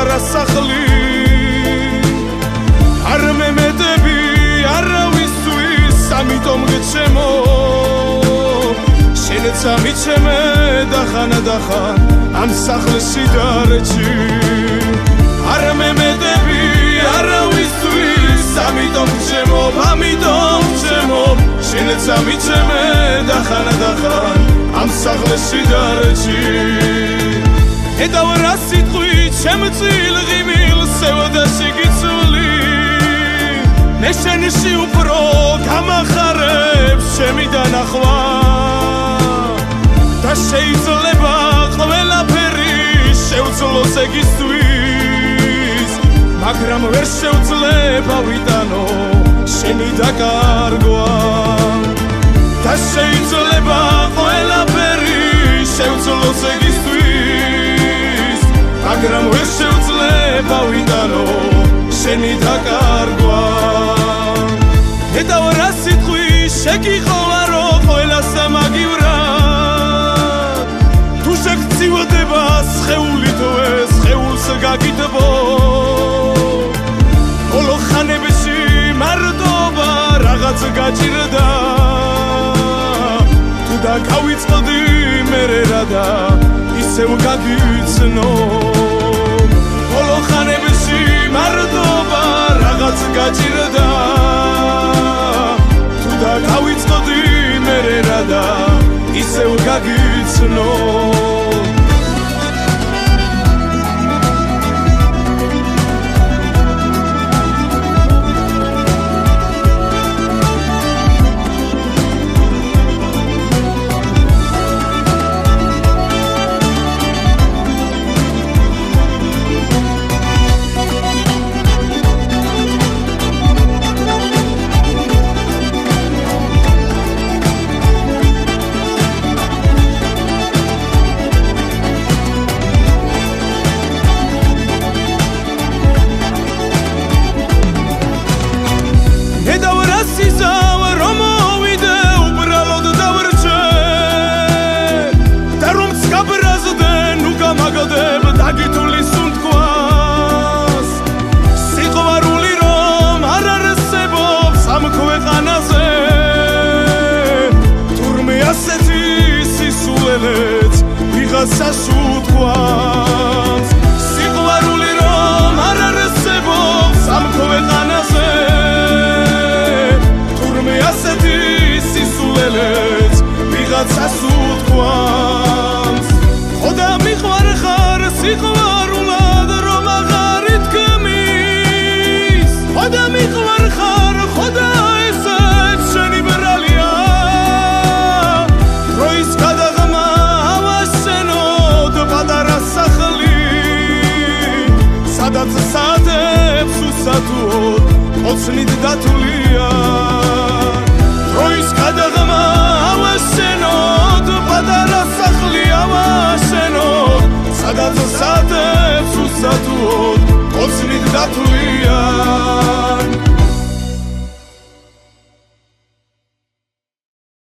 პატარა სახლი არ მემედები არავისთვის ამიტომ გეჩემო შენც ამიჩემე დახან ამ სახლში დარეჩი არ მემედები არავისთვის ამიტომ გეჩემო შენც ამიჩემე დახან ამ სახლში დარეჩი ედავ რა სიტყვით შემწილ ღიმილს სევდაში გიცვლი მე შენში უფრო გამახარებ ჩემი დანახვა და შეიძლება ყველაფერი შევძლოს ეგისთვის მაგრამ ვერ შევძლება ვიტანო შენი დაკარგვა და შეიძლება ყველაფერი შევძლოს ეგისთვის მაგრამ ვერ შევძლება ვიტანო შენი დაკარგვა ედავ რა სიტყვი შეგიხოვარო ყველას ამაგივრად თუ შეგწივდება სხეული თუ ეს სხეულს გაგიდბო ბოლო ხანებში მარტობა რაღაც გაჭირდა თუ დაგავიწყდი მერე რა და ისევ გაგიცნო ბოლო ხანებში მარტობა რაღაც გაჭირდა თუ დაგავიწყდი მერე რა და ისევ გაგიცნო სასუთქვას სიყვარული რომ არ არსებობს ამ ქვეყანაზე თურმე ასეთი სისულელეც ვიღაცას უთქვამს ხოდა მიყვარხარ სიყვარულად რომ აღარ ითქმის ხოდა მიყვარხარ ხოდა ესეც შენი ბრალია დროის გადაღმა სადაც სადებს უსათუოდ ოცნით დათვლია დროის გადაღმა ავაშენოთ პატარა სახლი ავაშენოთ სადაც სადებს